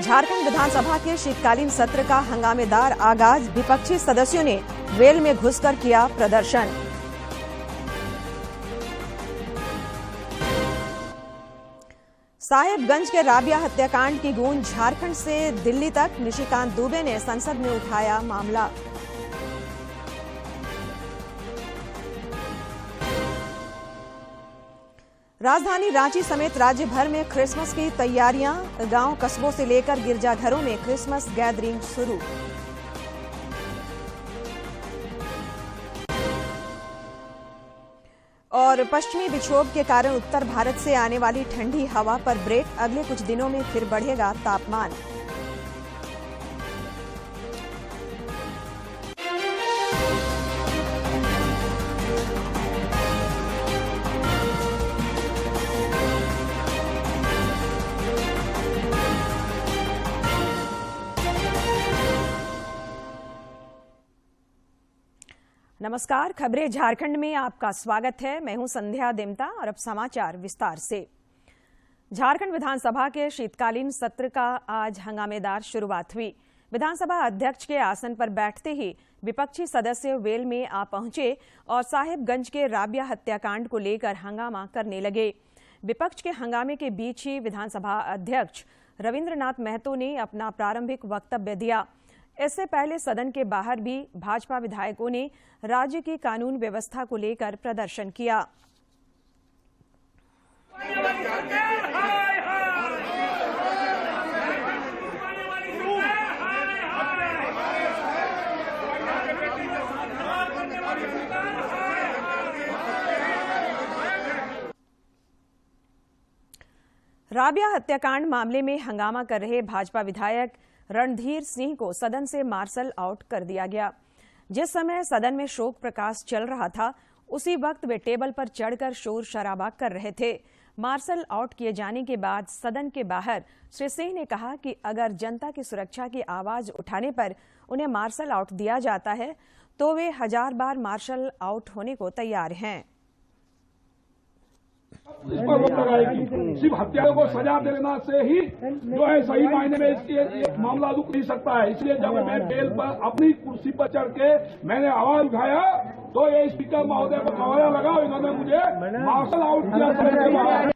झारखंड विधानसभा के शीतकालीन सत्र का हंगामेदार आगाज। विपक्षी सदस्यों ने वेल में घुसकर किया प्रदर्शन। साहेबगंज के राबिया हत्याकांड की गूंज झारखंड से दिल्ली तक। निशिकांत दुबे ने संसद में उठाया मामला। राजधानी रांची समेत राज्य भर में क्रिसमस की तैयारियां। गांव कस्बों से लेकर गिरजाघरों में क्रिसमस गैदरिंग शुरू। और पश्चिमी विक्षोभ के कारण उत्तर भारत से आने वाली ठंडी हवा पर ब्रेक। अगले कुछ दिनों में फिर बढ़ेगा तापमान। नमस्कार, खबरें झारखंड में आपका स्वागत है। मैं हूं संध्या देमता और अब समाचार विस्तार से। झारखंड विधानसभा के शीतकालीन सत्र का आज हंगामेदार शुरुआत हुई। विधानसभा अध्यक्ष के आसन पर बैठते ही विपक्षी सदस्य वेल में आ पहुंचे और साहेबगंज के राबिया हत्याकांड को लेकर हंगामा करने लगे। विपक्ष के हंगामे के बीच ही विधानसभा अध्यक्ष रविंद्रनाथ महतो ने अपना प्रारंभिक वक्तव्य दिया। इससे पहले सदन के बाहर भी भाजपा विधायकों ने राज्य की कानून व्यवस्था को लेकर प्रदर्शन किया। राबिया हत्याकांड मामले में हंगामा कर रहे भाजपा विधायक रणधीर सिंह को सदन से मार्शल आउट कर दिया गया। जिस समय सदन में शोक प्रकाश चल रहा था, उसी वक्त वे टेबल पर चढ़कर शोर शराबा कर रहे थे। मार्शल आउट किए जाने के बाद सदन के बाहर श्री सिंह ने कहा कि अगर जनता की सुरक्षा की आवाज उठाने पर उन्हें मार्शल आउट दिया जाता है तो वे 1000 बार मार्शल आउट होने को तैयार हैं। इस पर रोक लगाएगी। सिर्फ हत्यारों को सजा देना से ही जो है सही मायने में इसके मामला रुक नहीं सकता है। इसलिए जब मैं बेल पर अपनी कुर्सी पर चढ़ के मैंने आवाज उठाया तो ये स्पीकर महोदय को हवाला लगा, इन्होंने मुझे मार्शल आउट किया।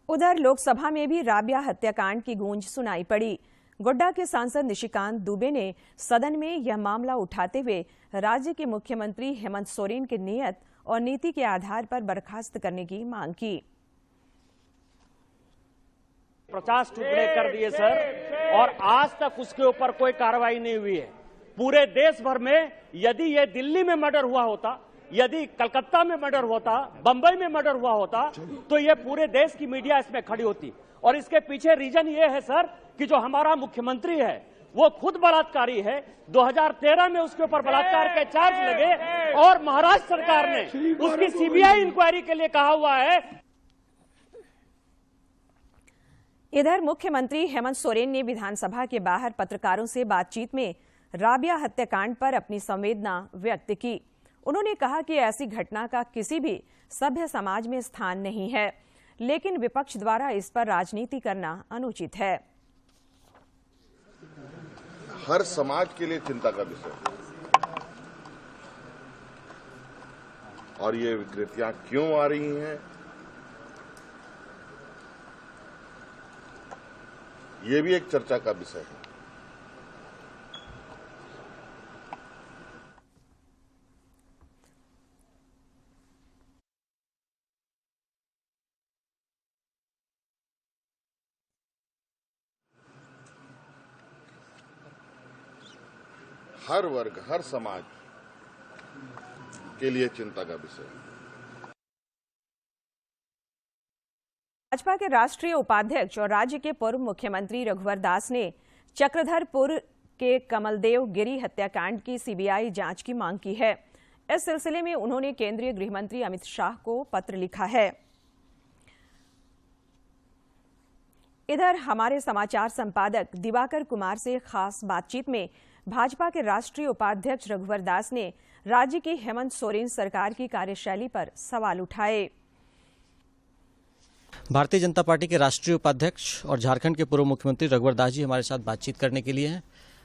उधर लोकसभा में भी राबिया हत्याकांड की गूंज सुनाई पड़ी। गोड्डा के सांसद निशिकांत दुबे ने सदन में यह मामला उठाते हुए राज्य के मुख्यमंत्री हेमंत सोरेन की नीयत और नीति के आधार पर बर्खास्त करने की मांग की। 50 टुकड़े कर दिए सर, और आज तक उसके ऊपर कोई कार्रवाई नहीं हुई है। पूरे देश भर में यदि ये दिल्ली में मर्डर हुआ होता, यदि कलकत्ता में मर्डर होता, बंबई में मर्डर हुआ होता, तो ये पूरे देश की मीडिया इसमें खड़ी होती। और इसके पीछे रीजन ये है सर कि जो हमारा मुख्यमंत्री है वो खुद बलात्कारी है। 2013 में उसके ऊपर बलात्कार के चार्ज लगे और महाराष्ट्र सरकार ने उसकी सीबीआई इंक्वायरी के लिए कहा हुआ है। इधर मुख्यमंत्री हेमंत सोरेन ने विधानसभा के बाहर पत्रकारों से बातचीत में राबिया हत्याकांड पर अपनी संवेदना व्यक्त की। उन्होंने कहा कि ऐसी घटना का किसी भी सभ्य समाज में स्थान नहीं है, लेकिन विपक्ष द्वारा इस पर राजनीति करना अनुचित है। हर समाज के लिए चिंता का विषय और ये विकृतियां क्यों आ रही हैं, ये भी एक चर्चा का विषय है। हर वर्ग, हर समाज के लिए चिंता का विषय है। भाजपा के राष्ट्रीय उपाध्यक्ष और राज्य के पूर्व मुख्यमंत्री रघुवर दास ने चक्रधरपुर के कमलदेव गिरी हत्याकांड की सीबीआई जांच की मांग की है। इस सिलसिले में उन्होंने केंद्रीय गृह मंत्री अमित शाह को पत्र लिखा है। इधर हमारे समाचार संपादक दिवाकर कुमार से खास बातचीत में भाजपा के राष्ट्रीय उपाध्यक्ष रघुवर दास ने राज्य की हेमंत सोरेन सरकार की कार्यशैली पर सवाल उठाए। भारतीय जनता पार्टी के राष्ट्रीय उपाध्यक्ष और झारखंड के पूर्व मुख्यमंत्री रघुवर दास जी हमारे साथ बातचीत करने के लिए हैं।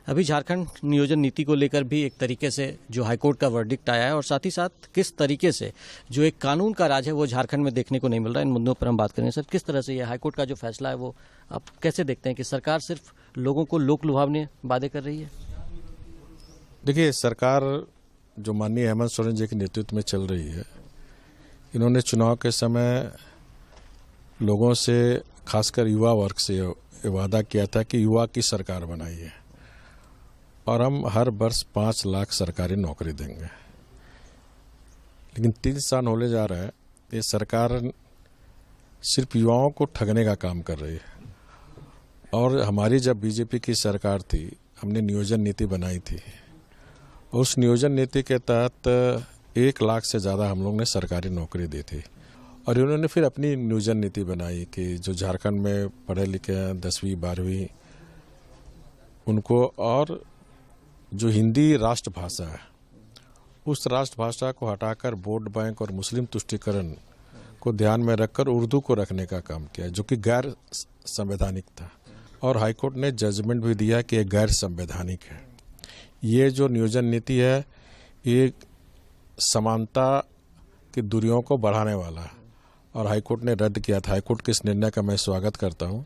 अभी झारखंड नियोजन नीति को लेकर भी एक तरीके से जो हाईकोर्ट का वर्डिक्ट आया है और साथ ही साथ किस तरीके से जो एक कानून का राज है वो झारखंड में देखने को नहीं मिल रहा है, इन मुद्दों पर हम बात करेंगे। सर, किस तरह से ये हाईकोर्ट का जो फैसला है वो आप कैसे देखते हैं कि सरकार सिर्फ लोगों को लोक लुभावने वादे कर रही है? देखिए, सरकार जो माननीय हेमंत सोरेन जी के नेतृत्व में चल रही है, इन्होंने चुनाव के समय लोगों से, खासकर युवा वर्ग से वादा किया था कि युवा की सरकार बनाई है और हम हर वर्ष 5 लाख सरकारी नौकरी देंगे। लेकिन 3 साल होने जा रहा है, ये सरकार सिर्फ युवाओं को ठगने का काम कर रही है। और हमारी जब बीजेपी की सरकार थी, हमने नियोजन नीति बनाई थी। उस नियोजन नीति के तहत 1 लाख से ज़्यादा हम लोग ने सरकारी नौकरी दी थी। और इन्होंने फिर अपनी नियोजन नीति बनाई कि जो झारखंड में पढ़े लिखे हैं 10वीं 12वीं उनको, और जो हिंदी राष्ट्रभाषा है उस राष्ट्रभाषा को हटाकर वोट बैंक और मुस्लिम तुष्टीकरण को ध्यान में रखकर उर्दू को रखने का काम किया, जो कि गैर संवैधानिक था। और हाईकोर्ट ने जजमेंट भी दिया कि यह गैर संवैधानिक है। ये जो नियोजन नीति है ये समानता की दूरियों को बढ़ाने वाला है और हाईकोर्ट ने रद्द किया था। हाईकोर्ट के इस निर्णय का मैं स्वागत करता हूं।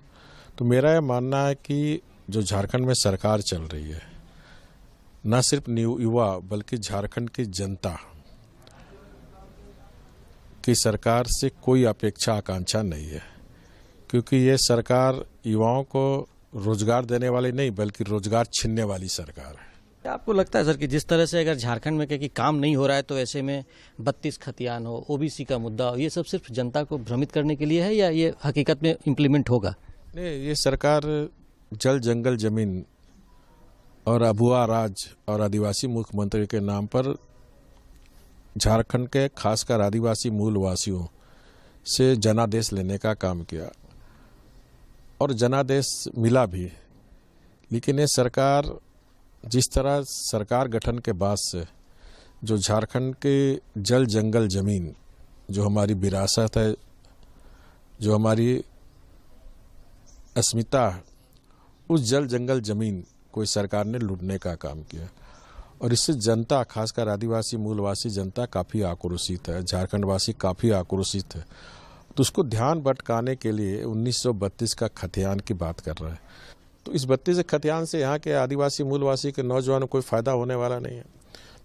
तो मेरा यह मानना है कि जो झारखंड में सरकार चल रही है, न सिर्फ युवा बल्कि झारखंड की जनता की सरकार से कोई अपेक्षा आकांक्षा नहीं है, क्योंकि ये सरकार युवाओं को रोजगार देने वाली नहीं बल्कि रोजगार छीनने वाली सरकार है। आपको लगता है सर कि जिस तरह से अगर झारखंड में कि काम नहीं हो रहा है तो ऐसे में 32 खतियान हो, ओबीसी का मुद्दा हो, ये सब सिर्फ जनता को भ्रमित करने के लिए है या ये हकीकत में इम्प्लीमेंट होगा? नहीं, ये सरकार जल जंगल जमीन और अबुआ राज और आदिवासी मुख्यमंत्री के नाम पर झारखंड के खासकर आदिवासी मूलवासियों से जनादेश लेने का काम किया और जनादेश मिला भी। लेकिन ये सरकार जिस तरह सरकार गठन के बाद से जो झारखंड के जल जंगल जमीन, जो हमारी विरासत है, जो हमारी अस्मिता है, उस जल जंगल जमीन को सरकार ने लूटने का काम किया और इससे जनता, खासकर आदिवासी मूलवासी जनता काफ़ी आक्रोशित है, झारखंडवासी काफ़ी आक्रोशित है। तो उसको ध्यान भटकाने के लिए 1932 का खतियान की बात कर रहा है। तो इस 32 खतियान से यहाँ के आदिवासी मूलवासी के नौजवानों को कोई फायदा होने वाला नहीं है।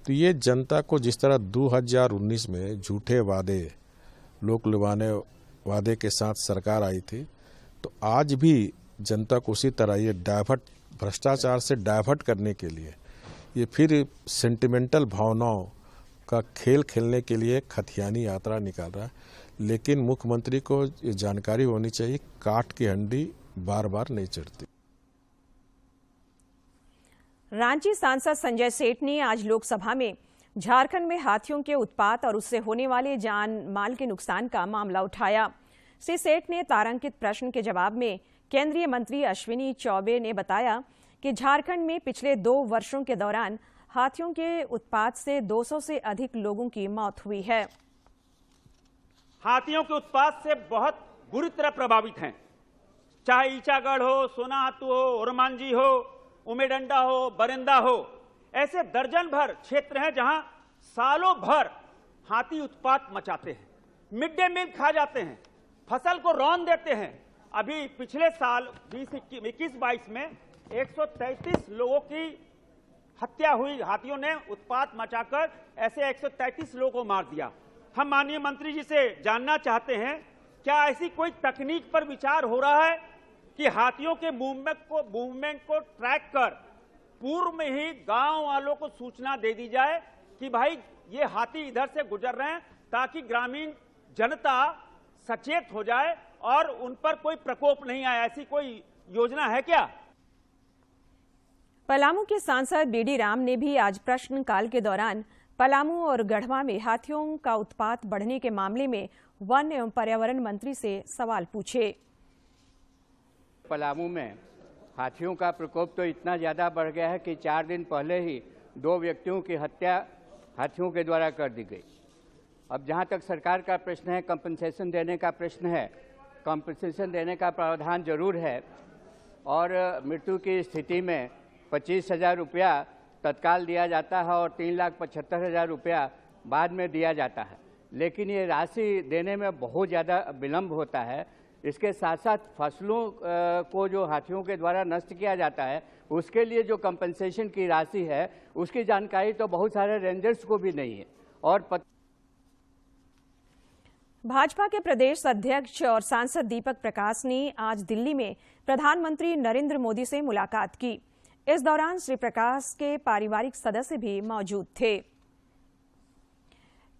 तो ये जनता को जिस तरह 2019 में झूठे वादे, लोक लुभाने वादे के साथ सरकार आई थी, तो आज भी जनता को उसी तरह ये भ्रष्टाचार से डाइवर्ट करने के लिए ये फिर सेंटिमेंटल भावनाओं का खेल खेलने के लिए खतियानी यात्रा निकाल रहा है। लेकिन मुख्यमंत्री को ये जानकारी होनी चाहिए, काठ की हंडी बार बार नहीं चढ़ती। रांची सांसद संजय सेठ ने आज लोकसभा में झारखंड में हाथियों के उत्पात और उससे होने वाले जान माल के नुकसान का मामला उठाया। श्री सेठ ने तारांकित प्रश्न के जवाब में केंद्रीय मंत्री अश्विनी चौबे ने बताया कि झारखंड में पिछले 2 वर्षों के दौरान हाथियों के उत्पात से 200 से अधिक लोगों की मौत हुई है। हाथियों के उत्पात से बहुत बुरी तरह प्रभावित हैं, चाहे ईचागढ़ हो, सोनाहातू हो, ओरमांझी हो, उमेडंडा हो, बरिंदा हो, ऐसे दर्जन भर क्षेत्र हैं जहां सालों भर हाथी उत्पात मचाते हैं, मिड डे मील खा जाते हैं, फसल को रौंद देते हैं। अभी पिछले साल 2021-22 में 133 लोगों की हत्या हुई, हाथियों ने उत्पात मचाकर ऐसे 133 लोगों को मार दिया। हम माननीय मंत्री जी से जानना चाहते हैं, क्या ऐसी कोई तकनीक पर विचार हो रहा है कि हाथियों के मूवमेंट को ट्रैक कर पूर्व में ही गांव वालों को सूचना दे दी जाए कि भाई ये हाथी इधर से गुजर रहे हैं, ताकि ग्रामीण जनता सचेत हो जाए और उन पर कोई प्रकोप नहीं आए। ऐसी कोई योजना है क्या? पलामू के सांसद बीडी राम ने भी आज प्रश्नकाल के दौरान पलामू और गढ़वा में हाथियों का उत्पात बढ़ने के मामले में वन एवं पर्यावरण मंत्री से सवाल पूछे। पलामू में हाथियों का प्रकोप तो इतना ज़्यादा बढ़ गया है कि 4 दिन पहले ही 2 व्यक्तियों की हत्या हाथियों के द्वारा कर दी गई। अब जहां तक सरकार का प्रश्न है, कंपनसेशन देने का प्रश्न है, कॉम्पनसेशन देने का प्रावधान जरूर है और मृत्यु की स्थिति में 25,000 रुपया तत्काल दिया जाता है और 3,75,000 रुपया बाद में दिया जाता है, लेकिन ये राशि देने में बहुत ज़्यादा विलम्ब होता है। इसके साथ साथ फसलों को जो हाथियों के द्वारा नष्ट किया जाता है उसके लिए जो कंपनसेशन की राशि है उसकी जानकारी तो बहुत सारे रेंजर्स को भी नहीं है। और भाजपा के प्रदेश अध्यक्ष और सांसद दीपक प्रकाश ने आज दिल्ली में प्रधानमंत्री नरेंद्र मोदी से मुलाकात की। इस दौरान श्री प्रकाश के पारिवारिक सदस्य भी मौजूद थे।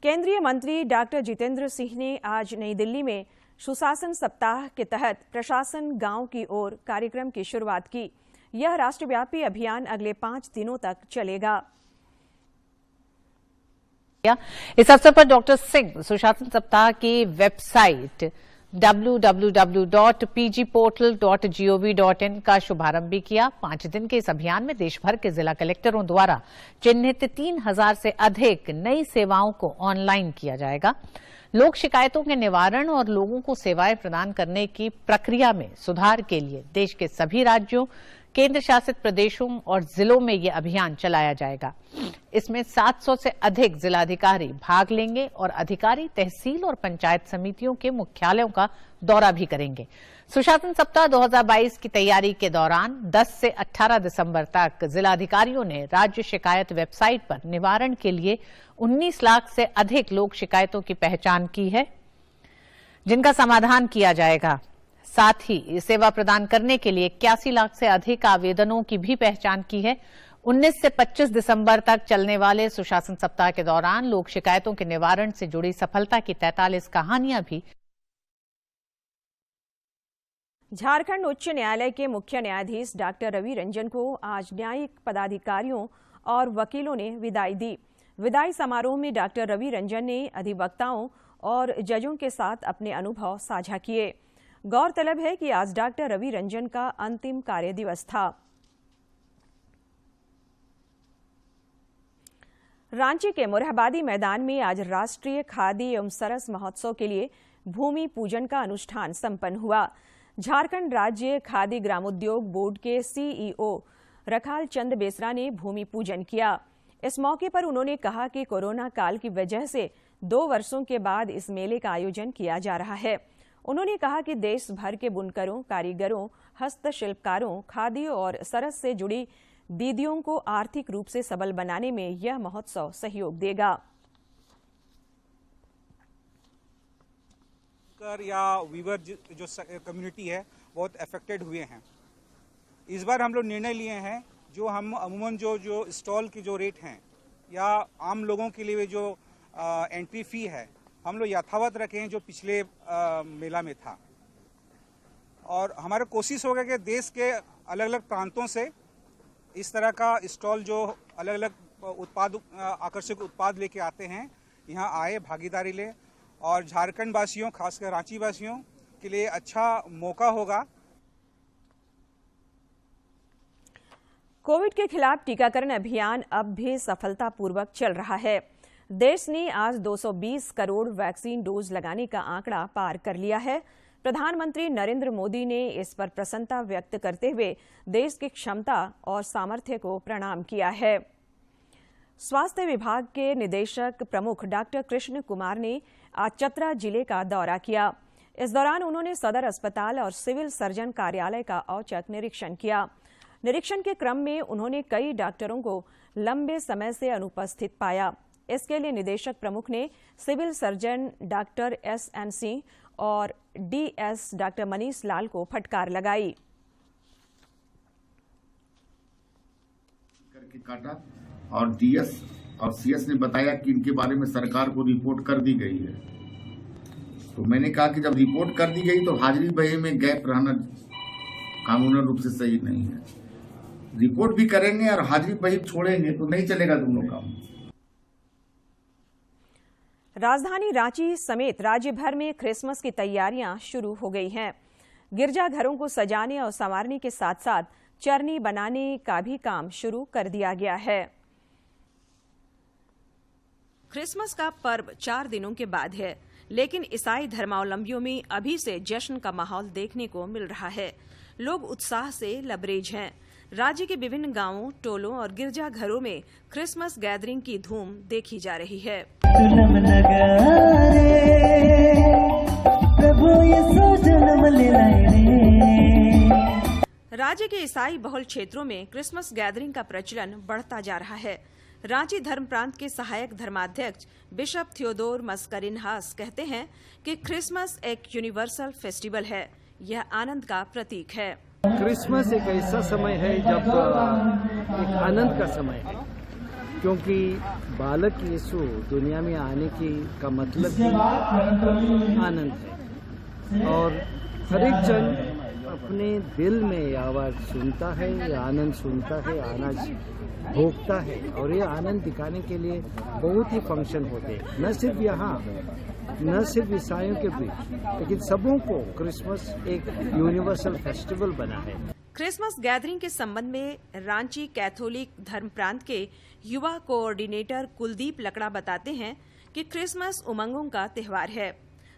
केंद्रीय मंत्री डॉक्टर जितेंद्र सिंह ने आज नई दिल्ली में सुशासन सप्ताह के तहत प्रशासन गांव की ओर कार्यक्रम की शुरुआत की। यह राष्ट्रव्यापी अभियान अगले 5 दिनों तक चलेगा। इस अवसर पर डॉक्टर सिंह सुशासन सप्ताह की वेबसाइट www.pgportal.gov.in का शुभारंभ भी किया। 5 दिन के इस अभियान में देश भर के जिला कलेक्टरों द्वारा चिन्हित 3,000 से अधिक नई सेवाओं को ऑनलाइन किया जाएगा। लोक शिकायतों के निवारण और लोगों को सेवाएं प्रदान करने की प्रक्रिया में सुधार के लिए देश के सभी राज्यों, केंद्र शासित प्रदेशों और जिलों में ये अभियान चलाया जाएगा। इसमें 700 से अधिक जिलाधिकारी भाग लेंगे और अधिकारी तहसील और पंचायत समितियों के मुख्यालयों का दौरा भी करेंगे। सुशासन सप्ताह 2022 की तैयारी के दौरान 10 से 18 दिसंबर तक जिलाधिकारियों ने राज्य शिकायत वेबसाइट पर निवारण के लिए 19 लाख से अधिक लोक शिकायतों की पहचान की है, जिनका समाधान किया जाएगा। साथ ही सेवा प्रदान करने के लिए 81 लाख से अधिक आवेदनों की भी पहचान की है। 19 से 25 दिसंबर तक चलने वाले सुशासन सप्ताह के दौरान लोक शिकायतों के निवारण से जुड़ी सफलता की 43 कहानियां भी। झारखंड उच्च न्यायालय के मुख्य न्यायाधीश डॉक्टर रवि रंजन को आज न्यायिक पदाधिकारियों और वकीलों ने विदाई दी। विदाई समारोह में डॉक्टर रवि रंजन ने अधिवक्ताओं और जजों के साथ अपने अनुभव साझा किए। गौरतलब है कि आज डॉक्टर रवि रंजन का अंतिम कार्य दिवस था। रांची के मोरहाबादी मैदान में आज राष्ट्रीय खादी एवं सरस महोत्सव के लिए भूमि पूजन का अनुष्ठान संपन्न हुआ। झारखंड राज्य खादी ग्रामोद्योग बोर्ड के सीईओ रखाल चंद बेसरा ने भूमि पूजन किया। इस मौके पर उन्होंने कहा कि कोरोना काल की वजह से 2 वर्षों के बाद इस मेले का आयोजन किया जा रहा है। उन्होंने कहा कि देश भर के बुनकरों, कारीगरों, हस्तशिल्पकारों, खादी और सरस से जुड़ी दीदियों को आर्थिक रूप से सबल बनाने में यह महोत्सव सहयोग देगा। या वीवर जो कम्युनिटी है बहुत अफेक्टेड हुए हैं। इस बार हम लोग निर्णय लिए हैं जो हम अमूमन जो स्टॉल की जो रेट हैं या आम लोगों के लिए जो एंट्री फी है हम लोग यथावत रखे हैं जो पिछले मेला में था। और हमारा कोशिश होगा कि देश के अलग अलग प्रांतों से इस तरह का स्टॉल जो अलग अलग उत्पाद आकर्षक उत्पाद लेके आते हैं यहाँ आए, भागीदारी ले और झारखंड वासियों खासकर रांची वासियों के लिए अच्छा मौका होगा। कोविड के खिलाफ टीकाकरण अभियान अब भी सफलतापूर्वक चल रहा है। देश ने आज 220 करोड़ वैक्सीन डोज लगाने का आंकड़ा पार कर लिया है। प्रधानमंत्री नरेंद्र मोदी ने इस पर प्रसन्नता व्यक्त करते हुए देश की क्षमता और सामर्थ्य को प्रणाम किया है। स्वास्थ्य विभाग के निदेशक प्रमुख डॉक्टर कृष्ण कुमार ने आज चतरा जिले का दौरा किया। इस दौरान उन्होंने सदर अस्पताल और सिविल सर्जन कार्यालय का औचक निरीक्षण किया। निरीक्षण के क्रम में उन्होंने कई डॉक्टरों को लंबे समय से अनुपस्थित पाया। इसके लिए निदेशक प्रमुख ने civil surgeon doctor SN Singh और DS डॉक्टर मनीष लाल को फटकार लगाई। करके काटा और DS और CS ने बताया कि इनके बारे में सरकार को रिपोर्ट कर दी गई है। तो मैंने कहा कि जब रिपोर्ट कर दी गई तो हाजिरी बही में गैप रहना कानूनी रूप से सही नहीं है। रिपोर्ट भी करेंगे और हाजिरी बही छोड़ेंगे तो नहीं चलेगा दोनों काम। राजधानी रांची समेत राज्य भर में क्रिसमस की तैयारियां शुरू हो गई हैं। गिरजाघरों को सजाने और संवारने के साथ साथ चरनी बनाने का भी काम शुरू कर दिया गया है। क्रिसमस का पर्व 4 दिनों के बाद है, लेकिन ईसाई धर्मावलंबियों में अभी से जश्न का माहौल देखने को मिल रहा है। लोग उत्साह से लबरेज हैं। राज्य के विभिन्न गांवों, टोलों और गिरजाघरों में क्रिसमस गैदरिंग की धूम देखी जा रही है। राज्य के ईसाई बहुल क्षेत्रों में क्रिसमस गैदरिंग का प्रचलन बढ़ता जा रहा है। रांची धर्म प्रांत के सहायक धर्माध्यक्ष बिशप थियोडोर मस्करिनहास कहते हैं कि क्रिसमस एक यूनिवर्सल फेस्टिवल है। यह आनंद का प्रतीक है। क्रिसमस एक ऐसा समय है जब एक आनंद का समय है, क्योंकि बालक यीशु दुनिया में आने का मतलब ही आनंद है और हर एक जन अपने दिल में ये आवाज सुनता है, ये आनंद सुनता है, आनंद भोगता है और ये आनंद दिखाने के लिए बहुत ही फंक्शन होते हैं, न सिर्फ यहाँ, न सिर्फ ईसाइयों के बीच, लेकिन सबों को क्रिसमस एक यूनिवर्सल फेस्टिवल बना है। क्रिसमस गैदरिंग के संबंध में रांची कैथोलिक धर्म प्रांत के युवा कोऑर्डिनेटर कुलदीप लकड़ा बताते हैं कि क्रिसमस उमंगों का त्योहार है।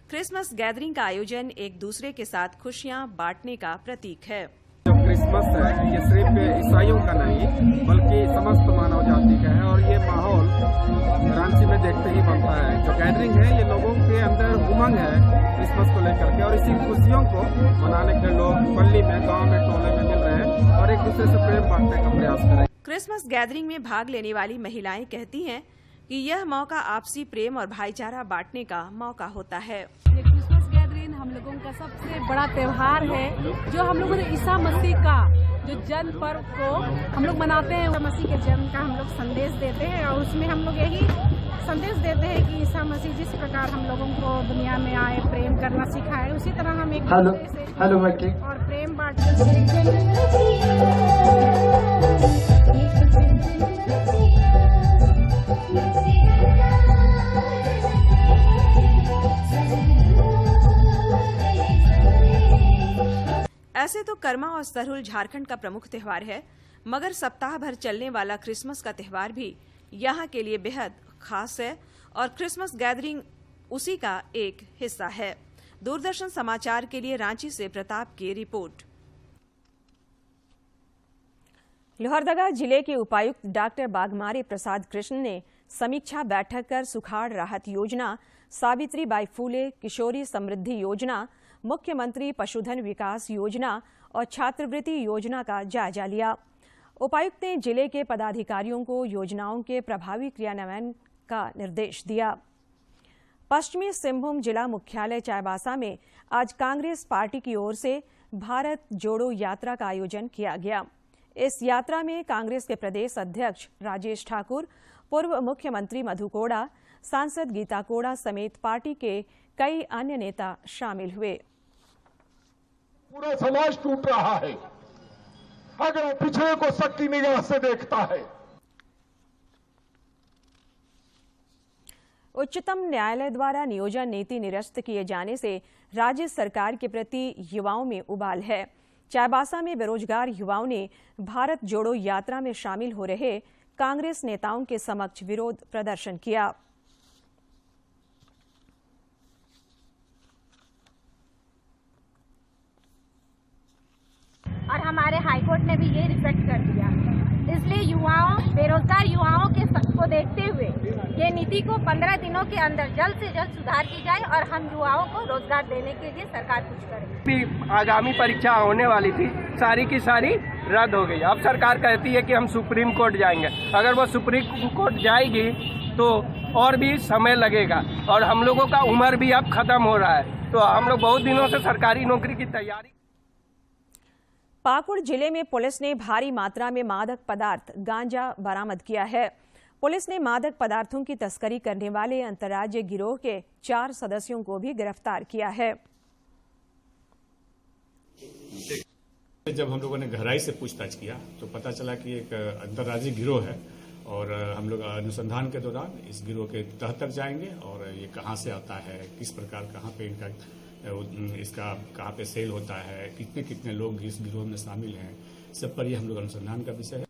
क्रिसमस गैदरिंग का आयोजन एक दूसरे के साथ खुशियां बांटने का प्रतीक है। जो क्रिसमस है ये सिर्फ ईसाइयों का नहीं बल्कि समस्त मानव जाति का है और ये माहौल रांची में देखते ही बनता है। जो गैदरिंग है ये लोगों के अंदर उमंग है क्रिसमस को लेकर के और इसी खुशियों को मनाने के लोग पल्ली में, गांव में, टोले में मिल रहे हैं और एक दूसरे से प्रेम बांटने का प्रयास करें। क्रिसमस गैदरिंग में भाग लेने वाली महिलाएं कहती हैं कि यह मौका आपसी प्रेम और भाईचारा बांटने का मौका होता है। ये क्रिसमस गैदरिंग हम लोगों का सबसे बड़ा त्योहार है, जो हम लोगों ने ईसा मसीह का जो जन्म पर्व को हम लोग मनाते हैं। मसीह के जन्म का हम लोग संदेश देते हैं और उसमें हम लोग यही संदेश देते हैं कि ईसा मसीह जिस प्रकार हम लोगों को दुनिया में आए, प्रेम करना सिखाए, उसी तरह हम एक दूसरे से और प्रेम बांटते। ऐसे तो कर्मा और सरहुल झारखंड का प्रमुख त्योहार है, मगर सप्ताह भर चलने वाला क्रिसमस का त्योहार भी यहाँ के लिए बेहद खास है और क्रिसमस गैदरिंग उसी का एक हिस्सा है। दूरदर्शन समाचार के लिए रांची से प्रताप की रिपोर्ट। लोहरदगा जिले के उपायुक्त डॉक्टर बाघमारे प्रसाद कृष्ण ने समीक्षा बैठक कर सुखाड़ राहत योजना, सावित्री बाई फूले किशोरी समृद्धि योजना, मुख्यमंत्री पशुधन विकास योजना और छात्रवृत्ति योजना का जायजा लिया। उपायुक्त ने जिले के पदाधिकारियों को योजनाओं के प्रभावी क्रियान्वयन का निर्देश दिया। पश्चिमी सिंहभूम जिला मुख्यालय चाईबासा में आज कांग्रेस पार्टी की ओर से भारत जोड़ो यात्रा का आयोजन किया गया। इस यात्रा में कांग्रेस के प्रदेश अध्यक्ष राजेश ठाकुर, पूर्व मुख्यमंत्री मधु कोड़ा, सांसद गीता कोड़ा समेत पार्टी के कई अन्य नेता शामिल हुए। पूरा समाज टूट रहा है अगर पिछड़े को शक की निगाह से देखता है। उच्चतम न्यायालय द्वारा नियोजन नीति निरस्त किए जाने से राज्य सरकार के प्रति युवाओं में उबाल है। चाईबासा में बेरोजगार युवाओं ने भारत जोड़ो यात्रा में शामिल हो रहे कांग्रेस नेताओं के समक्ष विरोध प्रदर्शन किया। और हमारे हाईकोर्ट ने भी ये रिजेक्ट कर दिया। इसलिए युवाओं, बेरोजगार युवाओं के को देखते हुए ये नीति को 15 दिनों के अंदर जल्द से जल्द सुधार की जाए और हम युवाओं को रोजगार देने के लिए सरकार कुछ करे। आगामी परीक्षा होने वाली थी, सारी की सारी रद्द हो गई। अब सरकार कहती है कि हम सुप्रीम कोर्ट जाएंगे। अगर वो सुप्रीम कोर्ट जाएगी तो और भी समय लगेगा और हम लोगों का उम्र भी अब खत्म हो रहा है, तो हम लोग बहुत दिनों से सरकारी नौकरी की तैयारी। पाकुड़ जिले में पुलिस ने भारी मात्रा में मादक पदार्थ गांजा बरामद किया है। पुलिस ने मादक पदार्थों की तस्करी करने वाले अंतर्राज्यीय गिरोह के 4 सदस्यों को भी गिरफ्तार किया है। जब हम लोगों ने गहराई से पूछताछ किया तो पता चला कि एक अंतर्राज्यीय गिरोह है और हम लोग अनुसंधान के दौरान इस गिरोह के तह तक जाएंगे और ये कहां से आता है, किस प्रकार कहां पे इसका कहां पे सेल होता है, कितने कितने लोग इस गिरोह में शामिल हैं, सब पर ये हम लोग अनुसंधान का विषय है।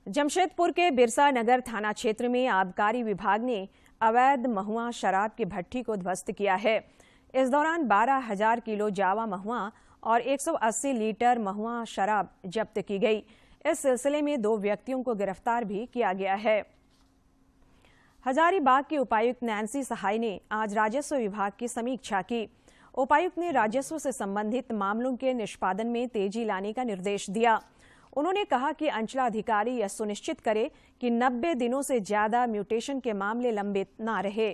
जमशेदपुर के बिरसा नगर थाना क्षेत्र में आबकारी विभाग ने अवैध महुआ शराब की भट्टी को ध्वस्त किया है। इस दौरान 12,000 किलो जावा महुआ और 180 लीटर महुआ शराब जब्त की गई। इस सिलसिले में 2 व्यक्तियों को गिरफ्तार भी किया गया है। हजारीबाग के उपायुक्त नैन्सी सहाय ने आज राजस्व विभाग की समीक्षा की। उपायुक्त ने राजस्व से संबंधित मामलों के निष्पादन में तेजी लाने का निर्देश दिया। उन्होंने कहा कि अंचलाधिकारी यह सुनिश्चित करे कि 90 दिनों से ज्यादा म्यूटेशन के मामले लंबित न रहे।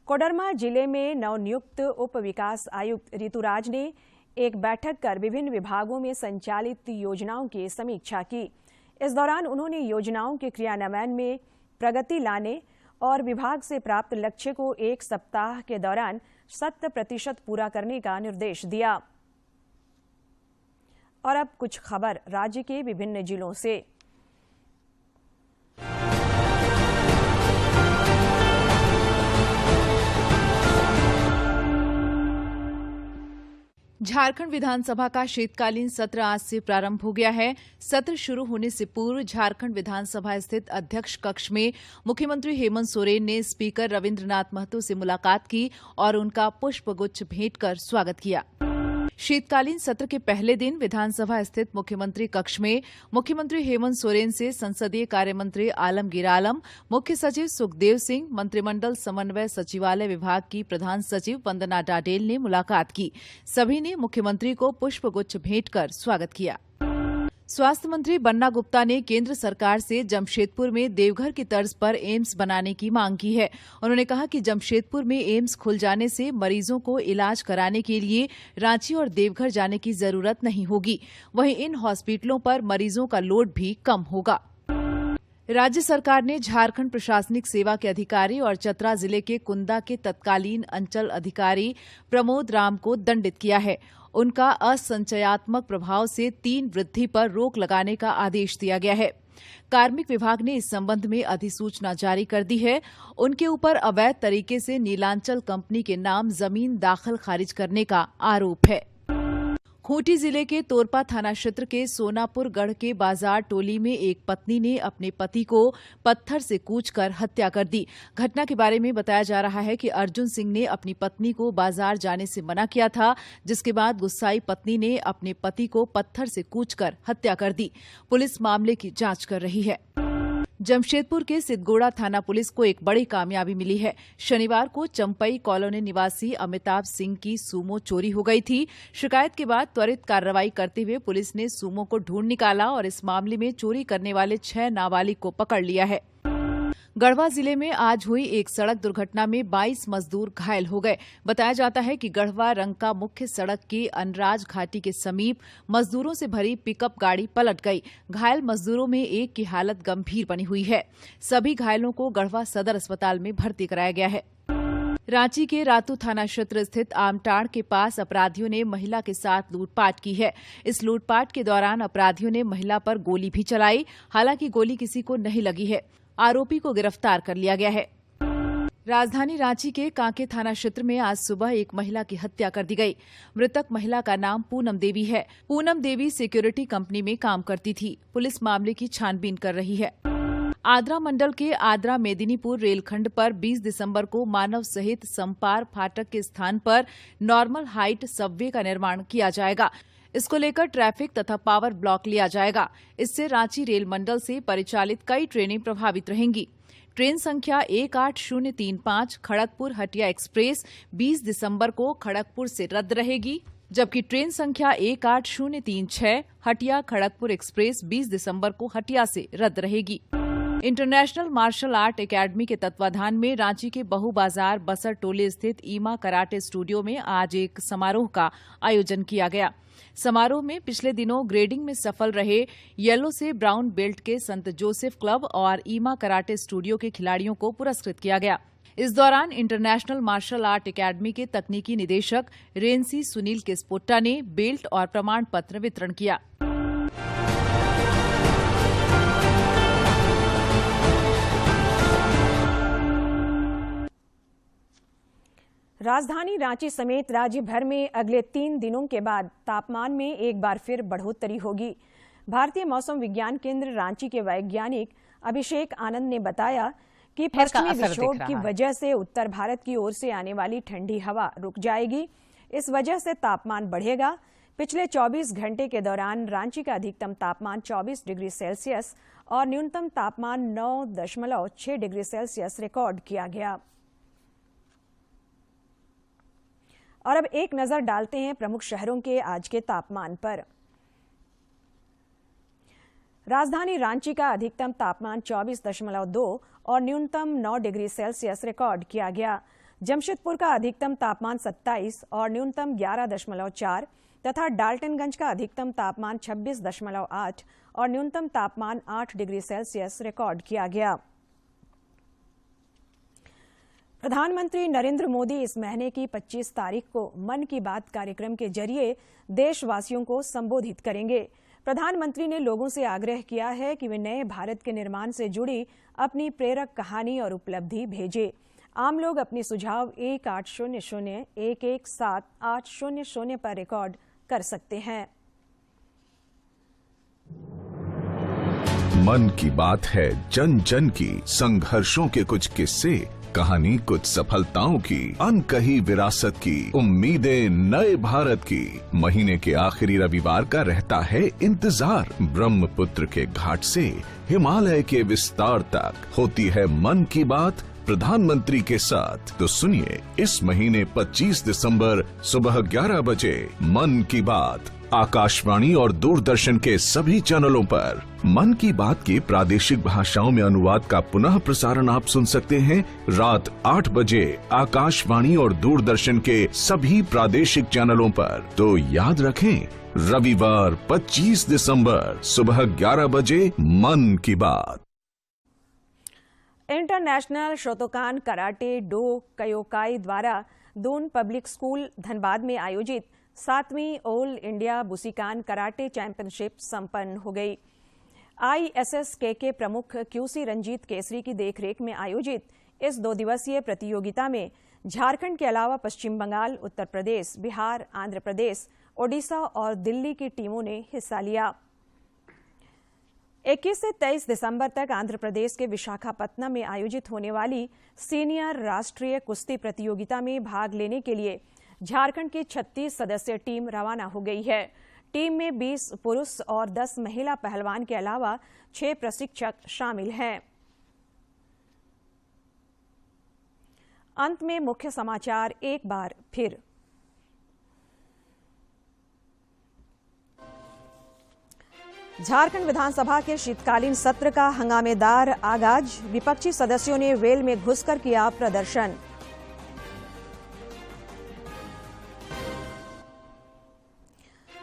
कोडरमा जिले में नवनियुक्त उप विकास आयुक्त ऋतुराज ने एक बैठक कर विभिन्न विभागों में संचालित योजनाओं की समीक्षा की। इस दौरान उन्होंने योजनाओं के क्रियान्वयन में प्रगति लाने और विभाग से प्राप्त लक्ष्य को 1 सप्ताह के दौरान 100% पूरा करने का निर्देश दिया। और अब कुछ खबर राज्य के विभिन्न जिलों से। झारखंड विधानसभा का शीतकालीन सत्र आज से प्रारंभ हो गया है। सत्र शुरू होने से पूर्व झारखंड विधानसभा स्थित अध्यक्ष कक्ष में मुख्यमंत्री हेमंत सोरेन ने स्पीकर रविन्द्रनाथ महतो से मुलाकात की और उनका पुष्पगुच्छ भेंट कर स्वागत किया। शीतकालीन सत्र के पहले दिन विधानसभा स्थित मुख्यमंत्री कक्ष में मुख्यमंत्री हेमंत सोरेन से संसदीय कार्य मंत्री आलमगीर आलम, मुख्य सचिव सुखदेव सिंह, मंत्रिमंडल समन्वय सचिवालय विभाग की प्रधान सचिव वंदना डाडेल ने मुलाकात की। सभी ने मुख्यमंत्री को पुष्पगुच्छ भेंट कर स्वागत किया। स्वास्थ्य मंत्री बन्ना गुप्ता ने केंद्र सरकार से जमशेदपुर में देवघर की तर्ज पर एम्स बनाने की मांग की है। उन्होंने कहा कि जमशेदपुर में एम्स खुल जाने से मरीजों को इलाज कराने के लिए रांची और देवघर जाने की जरूरत नहीं होगी। वहीं इन हॉस्पिटलों पर मरीजों का लोड भी कम होगा। राज्य सरकार ने झारखंड प्रशासनिक सेवा के अधिकारी और चतरा जिले के कुंदा के तत्कालीन अंचल अधिकारी प्रमोद राम को दंडित किया है। उनका असंचयात्मक प्रभाव से 3 वृद्धि पर रोक लगाने का आदेश दिया गया है। कार्मिक विभाग ने इस संबंध में अधिसूचना जारी कर दी है। उनके ऊपर अवैध तरीके से नीलांचल कंपनी के नाम जमीन दाखिल खारिज करने का आरोप है। खूंटी जिले के तोरपा थाना क्षेत्र के सोनापुर गढ़ के बाजार टोली में एक पत्नी ने अपने पति को पत्थर से कूचकर हत्या कर दी। घटना के बारे में बताया जा रहा है कि अर्जुन सिंह ने अपनी पत्नी को बाजार जाने से मना किया था, जिसके बाद गुस्साई पत्नी ने अपने पति को पत्थर से कूचकर हत्या कर दी। पुलिस मामले की जांच कर रही है। जमशेदपुर के सिद्धगोड़ा थाना पुलिस को एक बड़ी कामयाबी मिली है। शनिवार को चंपई कॉलोनी निवासी अमिताभ सिंह की सूमो चोरी हो गई थी। शिकायत के बाद त्वरित कार्रवाई करते हुए पुलिस ने सूमो को ढूंढ निकाला और इस मामले में चोरी करने वाले 6 नाबालिग को पकड़ लिया है। गढ़वा जिले में आज हुई एक सड़क दुर्घटना में 22 मजदूर घायल हो गए। बताया जाता है कि गढ़वा रंका मुख्य सड़क के अनराज घाटी के समीप मजदूरों से भरी पिकअप गाड़ी पलट गई। घायल मजदूरों में एक की हालत गंभीर बनी हुई है। सभी घायलों को गढ़वा सदर अस्पताल में भर्ती कराया गया है। रांची के रातू थाना क्षेत्र स्थित आमटाड़ के पास अपराधियों ने महिला के साथ लूटपाट की है। इस लूटपाट के दौरान अपराधियों ने महिला पर गोली भी चलाई। हालांकि गोली किसी को नहीं लगी है। आरोपी को गिरफ्तार कर लिया गया है। राजधानी रांची के कांके थाना क्षेत्र में आज सुबह एक महिला की हत्या कर दी गई। मृतक महिला का नाम पूनम देवी है। पूनम देवी सिक्योरिटी कंपनी में काम करती थी। पुलिस मामले की छानबीन कर रही है। आद्रा मंडल के आद्रा मेदिनीपुर रेलखंड पर 20 दिसंबर को मानव सहित संपार फाटक के स्थान पर नॉर्मल हाइट सबवे का निर्माण किया जाएगा। इसको लेकर ट्रैफिक तथा पावर ब्लॉक लिया जाएगा। इससे रांची रेल मंडल से परिचालित कई ट्रेनें प्रभावित रहेंगी। ट्रेन संख्या 18035 खड़गपुर हटिया एक्सप्रेस 20 दिसंबर को खड़गपुर से रद्द रहेगी, जबकि ट्रेन संख्या 18036 हटिया खड़गपुर एक्सप्रेस 20 दिसंबर को हटिया से रद्द रहेगी। इंटरनेशनल मार्शल आर्ट एकेडमी के तत्वाधान में रांची के बहु बाजार बसर टोले स्थित ईमा कराटे स्टूडियो में आज एक समारोह का आयोजन किया गया। समारोह में पिछले दिनों ग्रेडिंग में सफल रहे येलो से ब्राउन बेल्ट के संत जोसेफ क्लब और ईमा कराटे स्टूडियो के खिलाड़ियों को पुरस्कृत किया गया। इस दौरान इंटरनेशनल मार्शल आर्ट एकेडमी के तकनीकी निदेशक रेंसी सुनील केस्पोट्टा ने बेल्ट और प्रमाण पत्र वितरण किया। राजधानी रांची समेत राज्य भर में अगले 3 दिनों के बाद तापमान में एक बार फिर बढ़ोतरी होगी। भारतीय मौसम विज्ञान केंद्र रांची के वैज्ञानिक अभिषेक आनंद ने बताया कि पश्चिमी विक्षोभ की वजह से उत्तर भारत की ओर से आने वाली ठंडी हवा रुक जाएगी। इस वजह से तापमान बढ़ेगा। पिछले 24 घंटे के दौरान रांची का अधिकतम तापमान 24 डिग्री सेल्सियस और न्यूनतम तापमान 9.6 डिग्री सेल्सियस रिकॉर्ड किया गया। और अब एक नजर डालते हैं प्रमुख शहरों के आज के तापमान पर। राजधानी रांची का अधिकतम तापमान 24.2 और न्यूनतम 9 डिग्री सेल्सियस रिकॉर्ड किया गया। जमशेदपुर का अधिकतम तापमान 27 और न्यूनतम 11.4 तथा डाल्टनगंज का अधिकतम तापमान 26.8 और न्यूनतम तापमान 8 डिग्री सेल्सियस रिकॉर्ड किया गया। प्रधानमंत्री नरेंद्र मोदी इस महीने की 25 तारीख को मन की बात कार्यक्रम के जरिए देशवासियों को संबोधित करेंगे। प्रधानमंत्री ने लोगों से आग्रह किया है कि वे नए भारत के निर्माण से जुड़ी अपनी प्रेरक कहानी और उपलब्धि भेजें। आम लोग अपने सुझाव 1800-117-800 पर रिकॉर्ड कर सकते हैं। मन की बात है जन जन की, संघर्षों के कुछ किस्से, कहानी कुछ सफलताओं की, अनकही विरासत की, उम्मीदें नए भारत की। महीने के आखिरी रविवार का रहता है इंतजार। ब्रह्मपुत्र के घाट से हिमालय के विस्तार तक होती है मन की बात प्रधानमंत्री के साथ। तो सुनिए इस महीने 25 दिसंबर सुबह 11 बजे मन की बात आकाशवाणी और दूरदर्शन के सभी चैनलों पर। मन की बात की प्रादेशिक भाषाओं में अनुवाद का पुनः प्रसारण आप सुन सकते हैं रात 8 बजे आकाशवाणी और दूरदर्शन के सभी प्रादेशिक चैनलों पर। तो याद रखें, रविवार 25 दिसंबर सुबह 11 बजे मन की बात। इंटरनेशनल शोतोकान कराटे डो कयोकाई द्वारा दून पब्लिक स्कूल धनबाद में आयोजित 7वीं ऑल इंडिया बुशिकान कराटे चैंपियनशिप संपन्न हो गई। ISSK के प्रमुख QC रंजीत केसरी की देखरेख में आयोजित इस 2 दिवसीय प्रतियोगिता में झारखंड के अलावा पश्चिम बंगाल, उत्तर प्रदेश, बिहार, आंध्र प्रदेश, ओडिशा और दिल्ली की टीमों ने हिस्सा लिया। 21 से 23 दिसंबर तक आंध्र प्रदेश के विशाखापत्तनम में आयोजित होने वाली सीनियर राष्ट्रीय कुश्ती प्रतियोगिता में भाग लेने के लिए झारखंड की 36 सदस्यीय टीम रवाना हो गई है। टीम में 20 पुरुष और 10 महिला पहलवान के अलावा 6 प्रशिक्षक शामिल हैं। अंत में मुख्य समाचार एक बार फिर। झारखंड विधानसभा के शीतकालीन सत्र का हंगामेदार आगाज। विपक्षी सदस्यों ने वेल में घुसकर किया प्रदर्शन।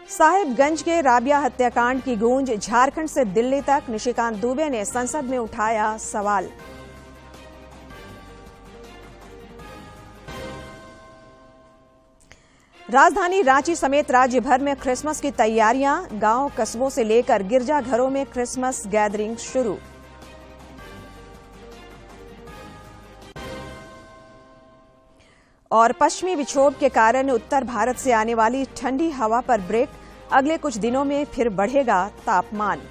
साहिबगंज के राबिया हत्याकांड की गूंज। झारखंड से दिल्ली तक। निशिकांत दुबे ने संसद में उठाया सवाल। राजधानी रांची समेत राज्य भर में क्रिसमस की तैयारियां। गांव कस्बों से लेकर गिरजाघरों में क्रिसमस गैदरिंग शुरू। और पश्चिमी विक्षोभ के कारण उत्तर भारत से आने वाली ठंडी हवा पर ब्रेक। अगले कुछ दिनों में फिर बढ़ेगा तापमान।